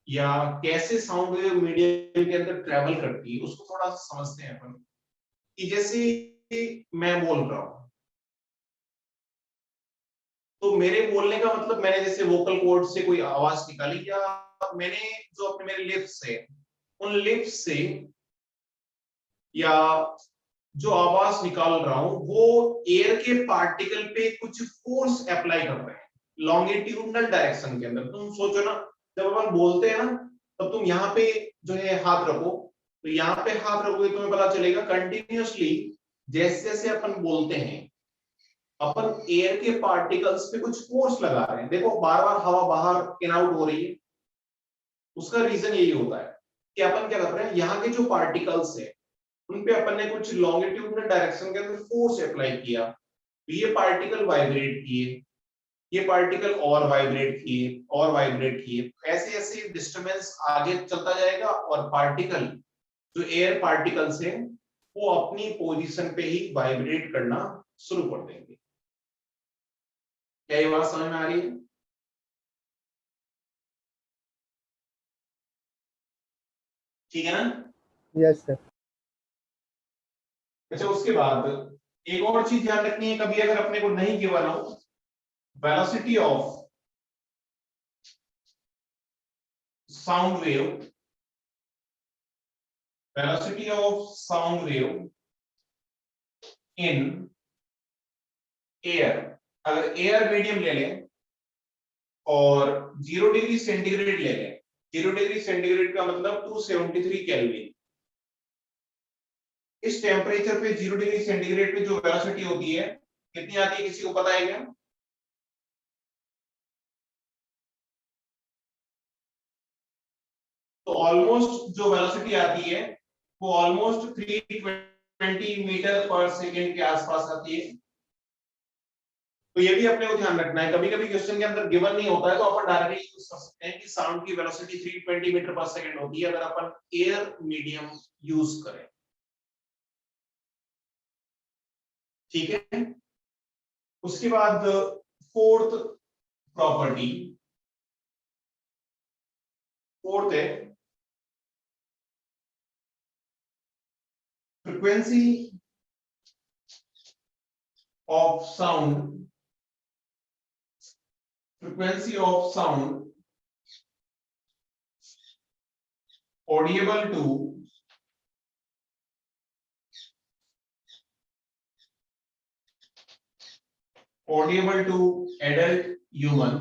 S2: या कैसे साउंड वेव मीडियम के अंदर ट्रेवल करती है, उसको थोड़ा सा समझते हैं अपन। कि जैसे मैं बोल रहा हूं, तो मेरे बोलने का मतलब मैंने जैसे वोकल कॉर्ड से कोई आवाज निकाली, या मैंने जो अपने मेरे लिप्स से, उन लिप्स से या जो आवाज निकाल रहा हूं वो एयर के पार्टिकल पे कुछ फोर्स अप्लाई कर रहे हैं लॉन्गिट्यूडनल डायरेक्शन के अंदर। तुम सोचो ना, जब अपन बोलते हैं ना, तब तुम यहाँ पे जो है हाथ रखो, तो यहाँ पे हाथ रखोगे तुम्हें पता चलेगा कंटिन्यूअसली जैसे जैसे अपन बोलते हैं अपन एयर के पार्टिकल्स पे कुछ फोर्स लगा रहे हैं। देखो बार बार हवा बाहर इन आउट हो रही है, उसका रीजन यही होता है कि अपन क्या कर रहे हैं, यहाँ के जो पार्टिकल्स है उन पे अपन ने कुछ लॉन्गिट्यूडनल डायरेक्शन के अंदर फोर्स अप्लाई किया, तो ये पार्टिकल वाइब्रेट किए, ये पार्टिकल और वाइब्रेट किए और वाइब्रेट किए, ऐसे ऐसे डिस्टरबेंस आगे चलता जाएगा और पार्टिकल जो एयर पार्टिकल्स हैं वो अपनी पोजीशन पे ही वाइब्रेट करना शुरू कर देंगे। क्या ये बात समझ में आ रही है? ठीक है ना?
S4: Yes sir.
S2: अच्छा, उसके बाद एक और चीज ध्यान रखनी है, कभी अगर अपने को नहीं गिवन हो velocity of sound wave, velocity of sound wave in air, अगर एयर मीडियम ले लें और 0 डिग्री सेंटीग्रेड ले लें, 0 डिग्री सेंटीग्रेड का मतलब 273 केल्विन, इस टेम्परेचर पे 0 डिग्री सेंटीग्रेड पे जो वेलोसिटी होती है कितनी आती है, किसी को पता है क्या? तो ऑलमोस्ट जो वेलोसिटी आती है वो ऑलमोस्ट 320 मीटर पर सेकेंड के आसपास आती है। तो ये भी अपने को ध्यान रखना है, कभी कभी क्वेश्चन के अंदर गिवन नहीं होता है तो अपन डायरेक्टली यूज कर सकते हैं कि साउंड की वेलोसिटी 320 मीटर पर सेकंड होती है अगर अपन एयर मीडियम यूज करें। ठीक है, उसके बाद फोर्थ प्रॉपर्टी, फोर्थ है frequency of sound, frequency of sound audible to adult human,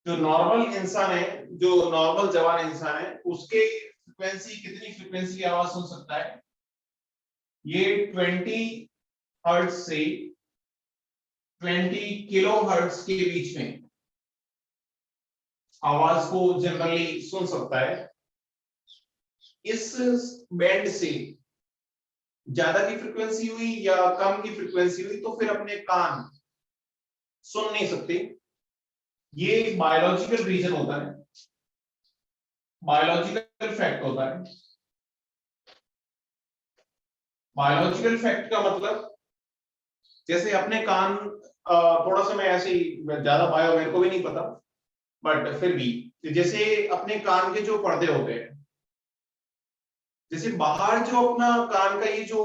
S2: जो नॉर्मल इंसान है, जो नॉर्मल जवान इंसान है उसके फ्रीक्वेंसी, कितनी फ्रीक्वेंसी की आवाज सुन सकता है, ये 20 हर्ट्ज से 20 किलो हर्ट्ज के बीच में आवाज को जनरली सुन सकता है। इस बैंड से ज्यादा की फ्रीक्वेंसी हुई या कम की फ्रीक्वेंसी हुई तो फिर अपने कान सुन नहीं सकते। ये एक बायोलॉजिकल रीजन होता है, बायोलॉजिकल फैक्ट होता है। बायोलॉजिकल फैक्ट का मतलब जैसे अपने कान, थोड़ा सा मैं ऐसे ही, ज्यादा बायो मेरे को भी नहीं पता, बट फिर भी जैसे अपने कान के जो पर्दे होते हैं, जैसे बाहर जो अपना कान का ये जो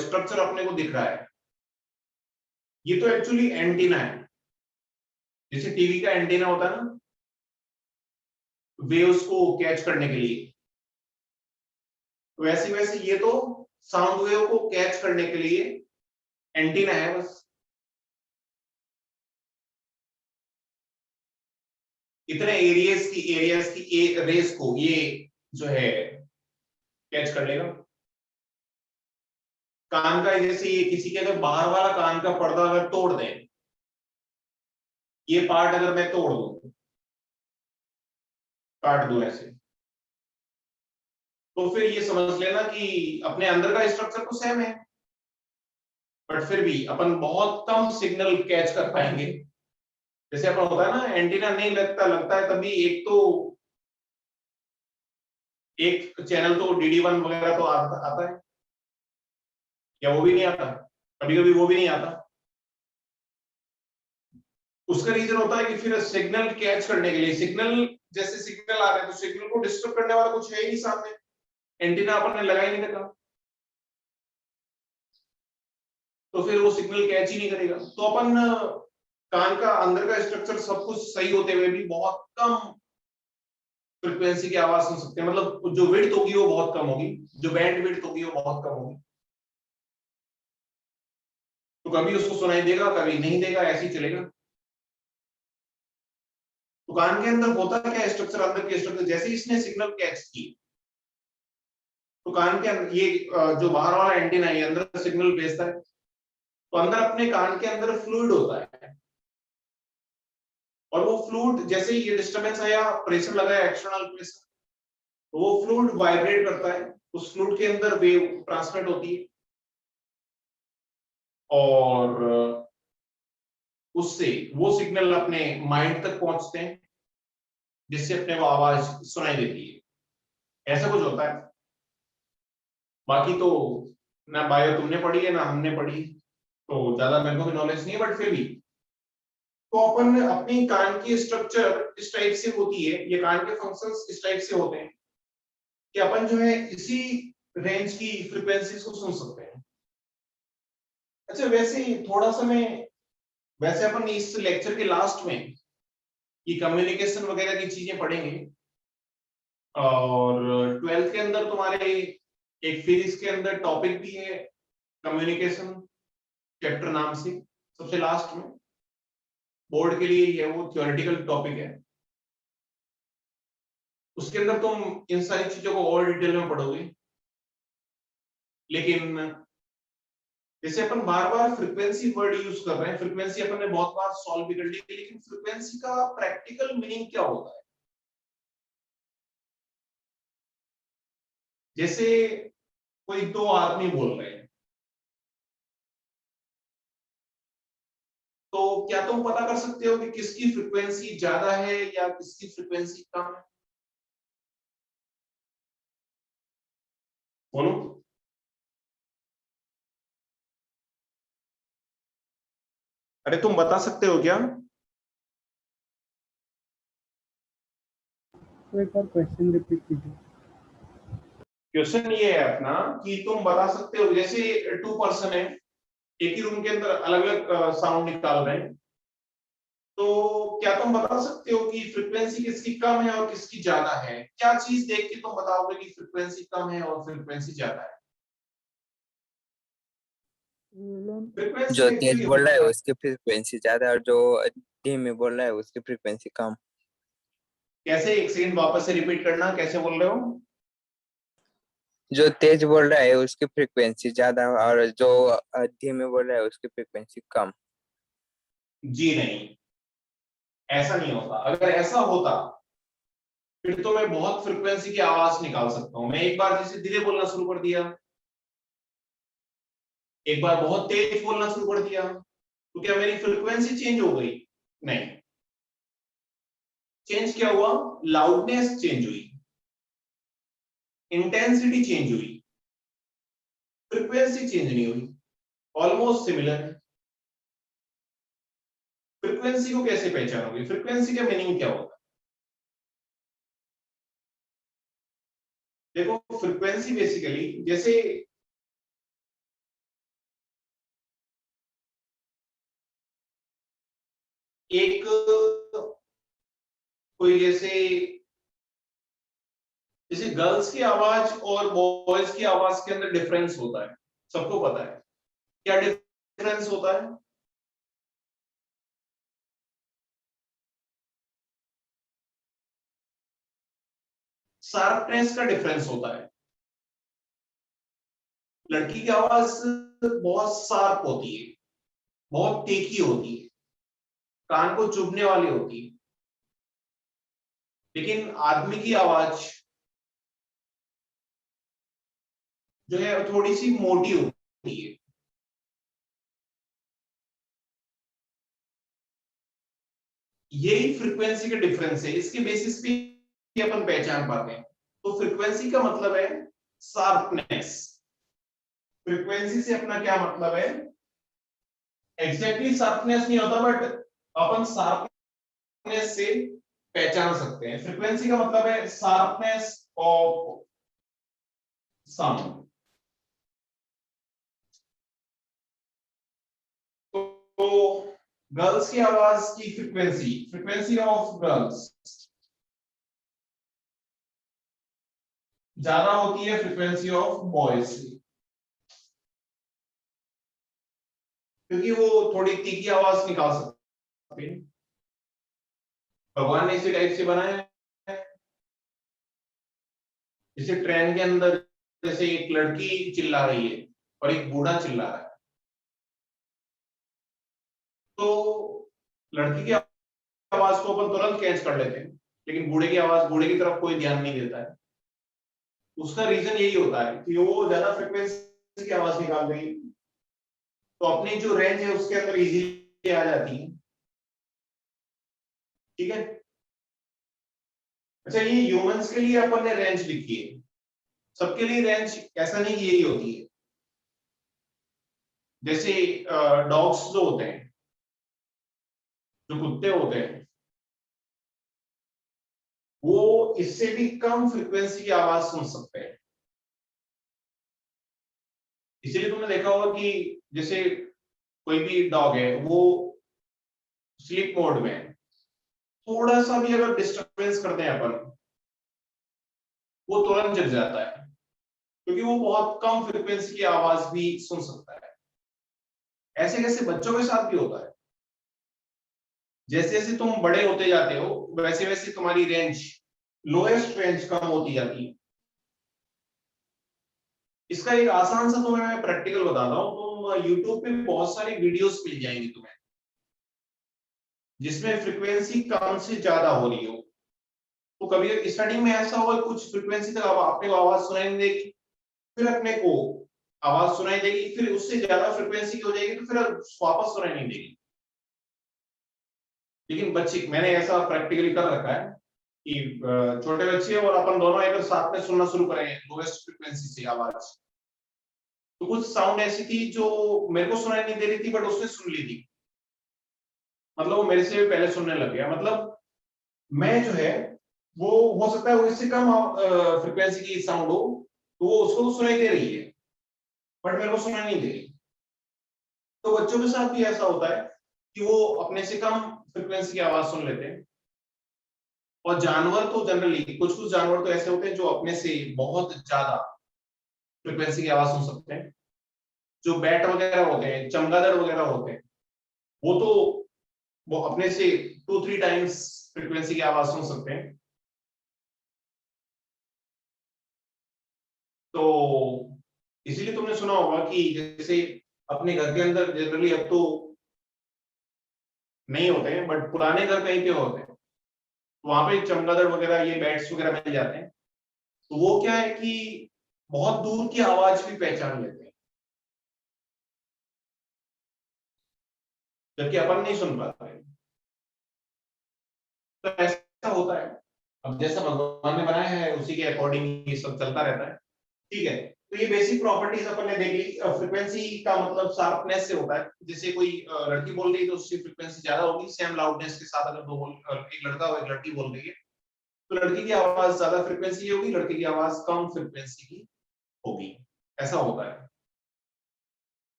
S2: स्ट्रक्चर अपने को दिख रहा है, ये तो एक्चुअली एंटीना है। जैसे टीवी का एंटीना होता है ना वेव्स को कैच करने के लिए, वैसे वैसे ये तो साउंड वेव को कैच करने के लिए एंटीना है बस। इतने एरियाज की रेस को ये जो है कैच कर लेगा। कान का जैसे ये किसी के अगर बाहर वाला कान का पर्दा अगर तोड़ दें ये पार्ट अगर मैं तोड़ दूं, काट दूं ऐसे, तो फिर ये समझ लेना कि अपने अंदर का स्ट्रक्चर तो सेम है, बट फिर भी अपन बहुत कम सिग्नल कैच कर पाएंगे। जैसे अपन होता है ना, एंटीना नहीं लगता है तभी एक चैनल तो DD1 वगैरह तो आता है, या वो भी नहीं आता, कभी कभी वो भी नहीं आता। उसका रीजन होता है कि फिर सिग्नल कैच करने के लिए, जैसे सिग्नल आ रहे हैं तो सिग्नल को डिस्टर्ब करने वाला कुछ है ही नहीं सामने, एंटीना अपन ने लगा ही नहीं रखा, तो फिर वो सिग्नल कैच ही नहीं करेगा। तो अपन कान का अंदर का स्ट्रक्चर सब कुछ सही होते हुए भी बहुत कम फ्रिक्वेंसी की आवाज सुन सकते हैं, मतलब जो विड्थ होगी वो बहुत कम होगी, जो बैंड विड्थ होगी वो बहुत कम होगी। तो कभी उसको सुनाई देगा, कभी नहीं देगा, ऐसे ही चलेगा। तो कान के अंदर होता क्या स्ट्रक्चर, अंदर के स्ट्रक्चर, जैसे ही इसने सिग्नल कैच की तो कान के अंदर ये जो बाहर वाला एंटीना है अंदर सिग्नल भेजता है, तो अंदर अपने कान के अंदर फ्लूइड होता है, और वो फ्लूइड जैसे ही ये डिस्टरबेंस आया, प्रेशर लगा एक्सटर्नल प्रेशर, तो वो फ्लूइड वाइब्रेट करता है, उस फ्लूइड के अंदर वेव ट्रांसमिट होती है, और उससे वो सिग्नल अपने माइंड तक पहुंचते हैं, जिससे अपने वो आवाज सुनाई देती है। ऐसा कुछ होता है। बाकी तो ना बायो तुमने पढ़ी है ना हमने पढ़ी, तो ज्यादा मेरे को भी नॉलेज नहीं है, बट फिर भी तो अपन अपनी कान की स्ट्रक्चर इस टाइप से होती है, ये कान के फंक्शंस इस टाइप से होते हैं कि अपन जो है इसी रेंज की फ्रीक्वेंसीज को सुन सकते हैं। अच्छा, वैसे अपन इस लेक्चर के लास्ट में ये कम्युनिकेशन वगैरह की चीजें पढ़ेंगे, और 12th के अंदर तुम्हारे एक फिर इसके अंदर टॉपिक भी है कम्युनिकेशन चैप्टर नाम से, सबसे लास्ट में बोर्ड के लिए ये वो थ्योरेटिकल टॉपिक है। उसके अंदर तुम इन सारी चीजों को और डिटेल में पढ़ोगे, लेकिन जैसे अपन बार बार फ्रीक्वेंसी वर्ड यूज कर रहे हैं, फ्रीक्वेंसी अपन ने बहुत बार सॉल्व भी कर ली, लेकिन फ्रीक्वेंसी का प्रैक्टिकल मीनिंग क्या होता है? जैसे कोई दो आदमी बोल रहे हैं, तो क्या तुम पता कर सकते हो कि किसकी फ्रीक्वेंसी ज्यादा है या किसकी फ्रीक्वेंसी कम है? बोलो। अरे तुम बता सकते हो क्या?
S4: तो एक बार क्वेश्चन रिपीट कीजिए।
S2: क्वेश्चन ये है अपना कि तुम बता सकते हो, जैसे 2 पर्सन है, एक ही रूम के अंदर अलग अलग साउंड निकाल रहे हैं, तो क्या तुम बता सकते हो कि फ्रीक्वेंसी किसकी कम है और किसकी ज्यादा है? क्या चीज देख के तुम बताओगे कि फ्रीक्वेंसी कम है और फ्रीक्वेंसी ज्यादा है? फ्रीक्वेंसी
S5: जो तेज
S2: एक्चुअली
S5: बोल रहा है
S2: होता है,
S5: उसकी फ्रीक्वेंसी ज्यादा और जो धीमे बोल रहा है उसकी फ्रीक्वेंसी कम।
S2: कैसे? एक सेकंड वापस से रिपीट करना, कैसे बोल रहे हो?
S5: जो तेज बोल रहा है उसकी फ्रीक्वेंसी ज्यादा और जो धीमे बोल रहा है उसकी फ्रीक्वेंसी कम।
S2: जी नहीं, ऐसा नहीं होता। अगर ऐसा होता फिर तो मैं बहुत फ्रीक्वेंसी की आवाज निकाल सकता हूं। मैं एक बार जैसे धीरे बोलना शुरू कर दिया, एक बार बहुत तेज बोलना शुरू कर दिया, तो क्या मेरी फ्रीक्वेंसी चेंज हो गई? नहीं। चेंज क्या हुआ? लाउडनेस चेंज हुई, इंटेंसिटी चेंज हुई, फ्रीक्वेंसी चेंज नहीं हुई, ऑलमोस्ट सिमिलर है। फ्रीक्वेंसी को कैसे पहचानोगे? फ्रीक्वेंसी का मीनिंग क्या होता है? देखो, फ्रीक्वेंसी बेसिकली जैसे एक कोई जैसे जैसे गर्ल्स की आवाज और बॉयज की आवाज के अंदर डिफरेंस होता है, सबको पता है। क्या डिफरेंस होता है? शार्पनेस का डिफरेंस होता है। लड़की की आवाज बहुत शार्प होती है, बहुत तीखी होती है, कान को चुभने वाली होती है, लेकिन आदमी की आवाज जो है थोड़ी सी मोटी होती है। यही फ्रीक्वेंसी का डिफरेंस है, इसके बेसिस पे अपन पहचान पाते हैं। तो फ्रीक्वेंसी का मतलब है शार्पनेस। फ्रीक्वेंसी से अपना क्या मतलब है? एग्जैक्टली शार्पनेस नहीं होता, बट अपन शार्पनेस से पहचान सकते हैं। फ्रीक्वेंसी का मतलब है शार्पनेस ऑफ साउंड। तो गर्ल्स की आवाज की फ्रीक्वेंसी, फ्रीक्वेंसी ऑफ गर्ल्स ज्यादा होती है फ्रीक्वेंसी ऑफ बॉयज से, क्योंकि वो थोड़ी तीखी आवाज निकाल सकते हैं। भगवान ने इसी टाइप से बनाया है। जैसे ट्रेन के अंदर जैसे एक लड़की चिल्ला रही है और एक बूढ़ा चिल्ला रहा है, तो लड़की की आवाज को अपन तुरंत कैच कर लेते हैं, लेकिन बूढ़े की आवाज, बूढ़े की तरफ कोई ध्यान नहीं देता है। उसका रीजन यही होता है कि वो ज्यादा फ्रिक्वेंसी की आवाज निकाल रही है, तो अपनी जो रेंज है उसके अंदर इजीली आ जाती है। ठीक है। अच्छा, ये ह्यूमंस के लिए अपन ने रेंज लिखी है, सबके लिए रेंज ऐसा नहीं कि यही होती है। जैसे डॉग्स जो होते हैं, जो कुत्ते होते हैं, वो इससे भी कम फ्रीक्वेंसी की आवाज सुन सकते हैं। इसीलिए तुमने देखा होगा कि जैसे कोई भी डॉग है, वो स्लीप मोड में है, थोड़ा सा भी अगर डिस्टरबेंस करते हैं अपन, वो तुरंत जग जाता है, क्योंकि वो बहुत कम फ्रीक्वेंसी की आवाज भी सुन सकता है। ऐसे कैसे बच्चों के साथ भी होता है। जैसे जैसे तुम बड़े होते जाते हो, वैसे वैसे तुम्हारी रेंज, लोएस्ट रेंज कम होती जाती है। इसका एक आसान सा तुम्हें मैं प्रैक्टिकल बताता हूँ। तुम यूट्यूब पे बहुत सारी वीडियोस मिल जाएंगी तुम्हें, जिसमें फ्रीक्वेंसी कम से ज्यादा हो रही हो। तो कभी स्टार्टिंग में ऐसा होगा, कुछ फ्रीक्वेंसी तक अपने को आवाज सुनाई नहीं देगी, फिर अपने को आवाज सुनाई देगी, फिर उससे ज्यादा फ्रीक्वेंसी की हो जाएगी, तो फिर वापस सुनाई नहीं देगी। लेकिन बच्चे, मैंने ऐसा प्रैक्टिकली कर रखा है कि छोटे बच्चे और अपन दोनों अगर साथ में सुनना शुरू करें लोएस्ट फ्रीक्वेंसी से आवाज, तो कुछ साउंड ऐसी थी जो मेरे को सुनाई नहीं दे रही थी, बट उसने सुन ली थी। मतलब वो मेरे से पहले सुनने लग गया। मतलब मैं जो है, वो हो सकता है वो इससे कम फ्रीक्वेंसी की साउंड हो, तो वो उसको तो सुनाई दे रही है, बट मेरे को सुनाई नहीं दे रही। तो बच्चों के साथ भी ऐसा होता है कि वो अपने से कम फ्रीक्वेंसी की आवाज सुन लेते हैं। और जानवर तो जनरली, कुछ कुछ जानवर तो ऐसे होते हैं जो अपने से बहुत ज्यादा फ्रीक्वेंसी की आवाज सुन सकते हैं। जो बैट वगैरह होते हैं, चमगादड़ वगैरह होते हैं, वो तो वो अपने से 2-3 टाइम्स फ्रीक्वेंसी की आवाज सुन सकते हैं। तो इसीलिए तुमने सुना होगा कि जैसे अपने घर के अंदर जनरली, अब तो नहीं होते हैं, बट पुराने घर कहीं पे होते हैं, तो वहां पे चमगादड़ वगैरह, ये बैट्स वगैरह मिल जाते हैं। तो वो क्या है कि बहुत दूर की आवाज भी पहचान लेते हैं, जबकि अपन नहीं सुन पाते। तो ऐसा होता है। अब जैसा भगवान ने बनाया है उसी के अकॉर्डिंग ये सब चलता रहता है। ठीक है। तो ये बेसिक प्रॉपर्टीज अपन ने देख ली। फ्रीक्वेंसी का मतलब शार्पनेस से होता है। जैसे कोई लड़की बोल रही है तो उसकी फ्रीक्वेंसी ज्यादा होगी, सेम लाउडनेस के साथ। अगर एक लड़का और एक लड़की बोल रही है, तो लड़की की आवाज ज्यादा फ्रीक्वेंसी की होगी, लड़के की आवाज कम फ्रीक्वेंसी की होगी। ऐसा होता है।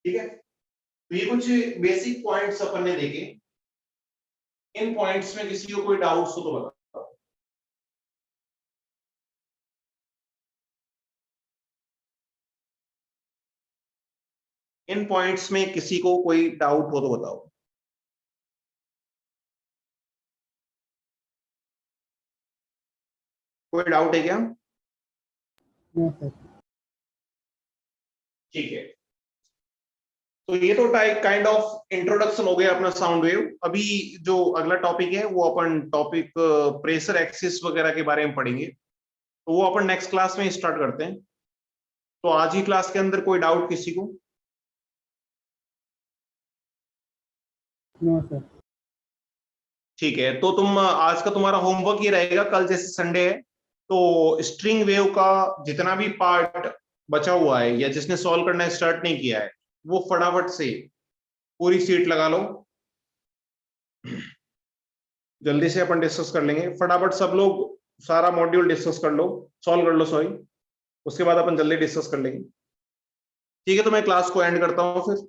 S2: ठीक है। तो ये कुछ बेसिक पॉइंट्स अपन ने देखे। इन पॉइंट्स में किसी को कोई डाउट्स हो तो बताओ। इन पॉइंट्स में किसी को कोई डाउट हो तो बताओ। कोई डाउट है क्या?
S4: No sir.
S2: ठीक है। तो ये तो टाइप काइंड ऑफ इंट्रोडक्शन हो गया अपना साउंड वेव। अभी जो अगला टॉपिक है वो अपन टॉपिक प्रेशर एक्सिस वगैरह के बारे में पढ़ेंगे, तो वो अपन नेक्स्ट क्लास में स्टार्ट करते हैं। तो आज ही क्लास के अंदर कोई डाउट किसी को?
S4: No sir.
S2: ठीक है, तो तुम आज का तुम्हारा होमवर्क ये रहेगा, कल जैसे संडे है तो स्ट्रिंग वेव का जितना भी पार्ट बचा हुआ है या जिसने सॉल्व करना स्टार्ट नहीं किया है वो फटाफट से पूरी सीट लगा लो, जल्दी से अपन डिस्कस कर लेंगे। फटाफट सब लोग सारा मॉड्यूल डिस्कस कर लो, सॉल्व कर लो सॉरी, उसके बाद अपन जल्दी डिस्कस कर लेंगे। ठीक है, तो मैं क्लास को एंड करता हूँ फिर।